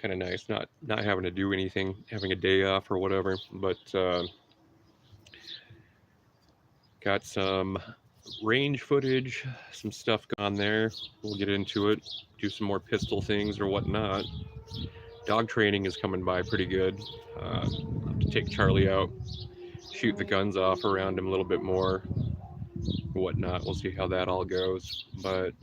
kind of nice, not having to do anything, having a day off or whatever. But got some range footage, some stuff gone there. We'll get into it, do some more pistol things or whatnot. Dog training is coming by pretty good. I'll have to take Charlie out, shoot the guns off around him a little bit more, whatnot. We'll see how that all goes. But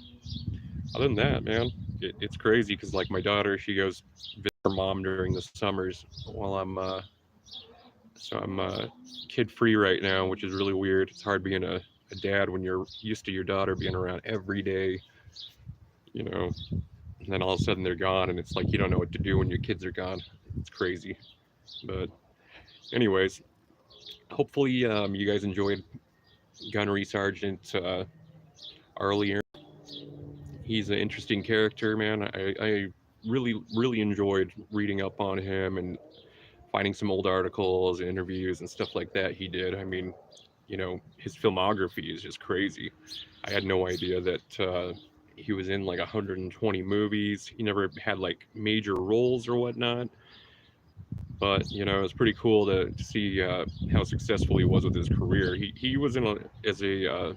other than that, man, it's crazy because like my daughter, she goes visit her mom during the summers while I'm kid free right now, which is really weird. It's hard being a dad when you're used to your daughter being around every day, you know, and then all of a sudden they're gone, and it's like you don't know what to do when your kids are gone. It's crazy. But anyways, hopefully you guys enjoyed Gunnery Sergeant earlier. He's an interesting character, man. I really enjoyed reading up on him and finding some old articles and interviews and stuff like that he did. I mean, his filmography is just crazy. I had no idea that he was in like 120 movies. He never had like major roles or whatnot, but it was pretty cool to see how successful he was with his career. He was in as a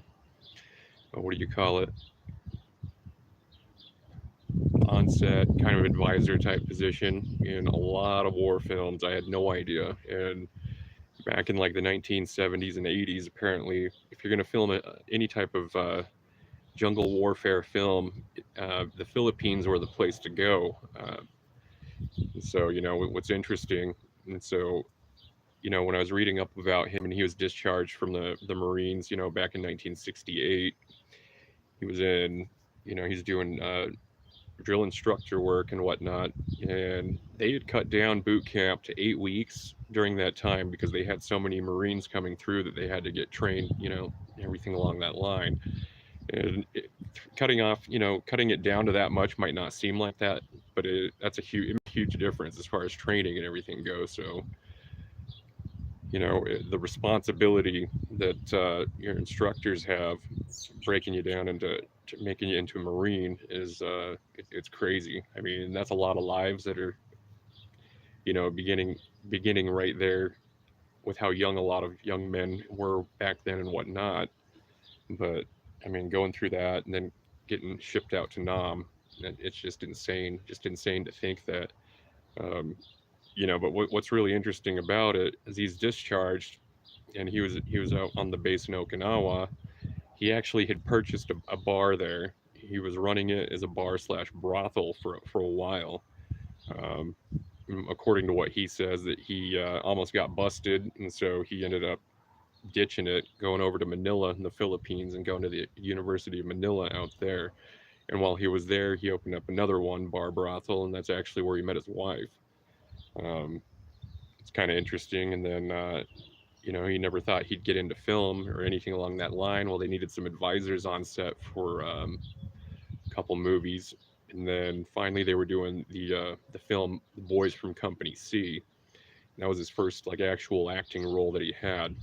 what do you call it, on-set kind of advisor type position in a lot of war films. I had no idea. And back in like the 1970s and 80s, apparently, if you're going to film any type of jungle warfare film, the Philippines were the place to go. So, what's interesting, and so, when I was reading up about him and he was discharged from the Marines, back in 1968, he was in, he's doing drill instructor work and whatnot, and they had cut down boot camp to 8 weeks during that time because they had so many Marines coming through that they had to get trained, everything along that line. And cutting it down to that much might not seem like that, but that's a huge difference as far as training and everything goes. So, the responsibility that your instructors have breaking you down into making you into a Marine is it's crazy. I mean, that's a lot of lives that are beginning right there with how young a lot of young men were back then and whatnot. But I mean, going through that and then getting shipped out to Nam, it's just insane to think that. Um, but what's really interesting about it is he's discharged, and he was out on the base in Okinawa. He actually had purchased a bar there. He was running it as a bar slash brothel for a while. Um, According to what he says, that he almost got busted, and so he ended up ditching it, going over to Manila in the Philippines, and going to the University of Manila out there. And while he was there, he opened up another one bar brothel, and that's actually where he met his wife. Um, it's kind of interesting. And then he never thought he'd get into film or anything along that line. Well, they needed some advisors on set for a couple movies, and then finally they were doing the film The Boys from Company C. And that was his first like actual acting role that he had.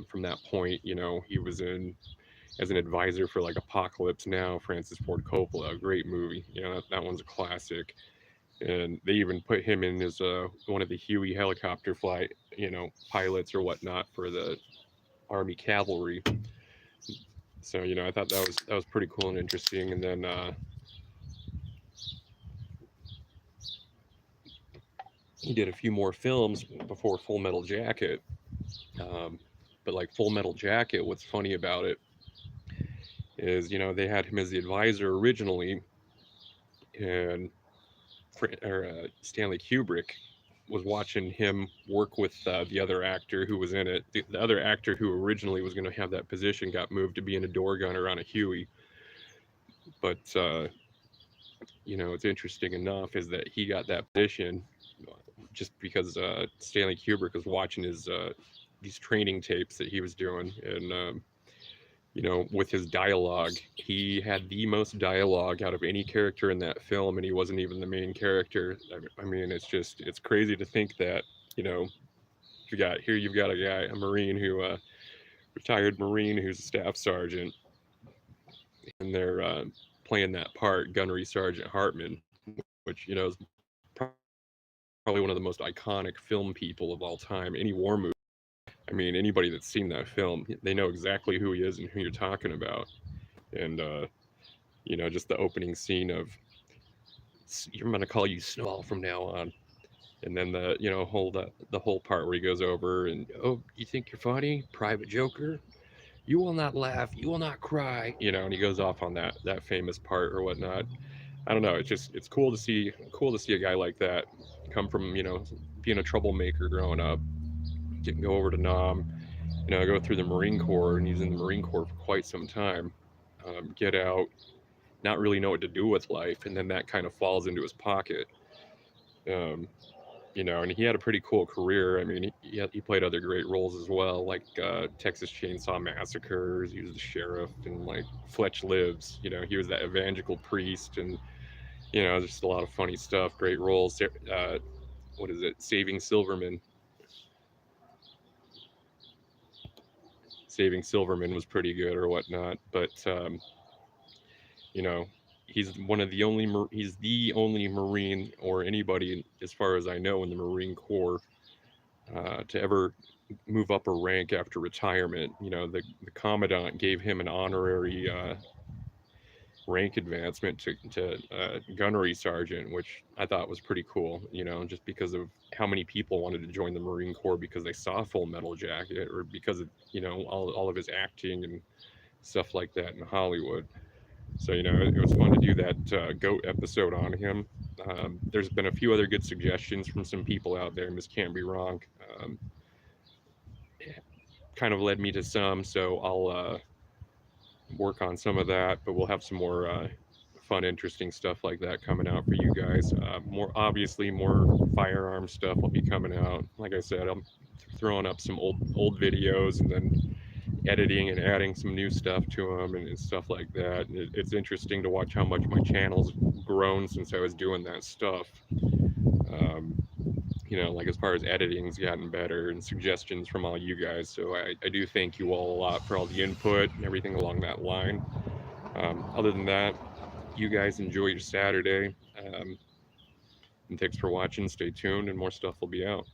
From that point, he was in as an advisor for like Apocalypse Now, Francis Ford Coppola, a great movie. That one's a classic. And they even put him in as one of the Huey helicopter flight, pilots or whatnot for the Army Cavalry. So I thought that was pretty cool and interesting. And then he did a few more films before Full Metal Jacket. Um, but like Full Metal Jacket, what's funny about it is they had him as the advisor originally, and Stanley Kubrick was watching him work with the other actor who was in it. The other actor who originally was going to have that position got moved to being a door gunner on a Huey. But what's interesting enough is that he got that position just because Stanley Kubrick was watching his these training tapes that he was doing, and with his dialogue, he had the most dialogue out of any character in that film, and he wasn't even the main character. I mean, it's crazy to think that you've got a guy, a Marine who retired Marine who's a staff sergeant, and they're playing that part, Gunnery Sergeant Hartman, which is probably probably one of the most iconic film people of all time. Any war movie, I mean, anybody that's seen that film, they know exactly who he is and who you're talking about. And just the opening scene of "I'm gonna call you Snowball from now on," and then the whole part where he goes over and, "Oh, you think you're funny, Private Joker? You will not laugh, you will not cry," and he goes off on that famous part or whatnot. I don't know. It's cool to see a guy like that come from being a troublemaker growing up, go over to Nam, go through the Marine Corps, and he's in the Marine Corps for quite some time. Get out, not really know what to do with life, and then that kind of falls into his pocket. Um, and he had a pretty cool career. I mean, he played other great roles as well, like Texas Chainsaw Massacres. He was the sheriff, and like Fletch Lives. He was that evangelical priest, and just a lot of funny stuff. Great roles. What is it? Saving Silverman was pretty good or whatnot, but you know, he's the only Marine or anybody, as far as I know, in the Marine Corps to ever move up a rank after retirement. The commandant gave him an honorary rank advancement to gunnery sergeant, which I thought was pretty cool. Just because of how many people wanted to join the Marine Corps because they saw Full Metal Jacket, or because of all of his acting and stuff like that in Hollywood. So it was fun to do that goat episode on him. There's been a few other good suggestions from some people out there. Miss Can't Be Wrong um, kind of led me to some, so I'll work on some of that. But we'll have some more fun, interesting stuff like that coming out for you guys. More firearm stuff will be coming out. Like I said, I'm throwing up some old videos and then editing and adding some new stuff to them and stuff like that. And it's interesting to watch how much my channel's grown since I was doing that stuff. Um, like as far as editing's gotten better and suggestions from all you guys. So I do thank you all a lot for all the input and everything along that line. Other than that, you guys enjoy your Saturday. And thanks for watching. Stay tuned, and more stuff will be out.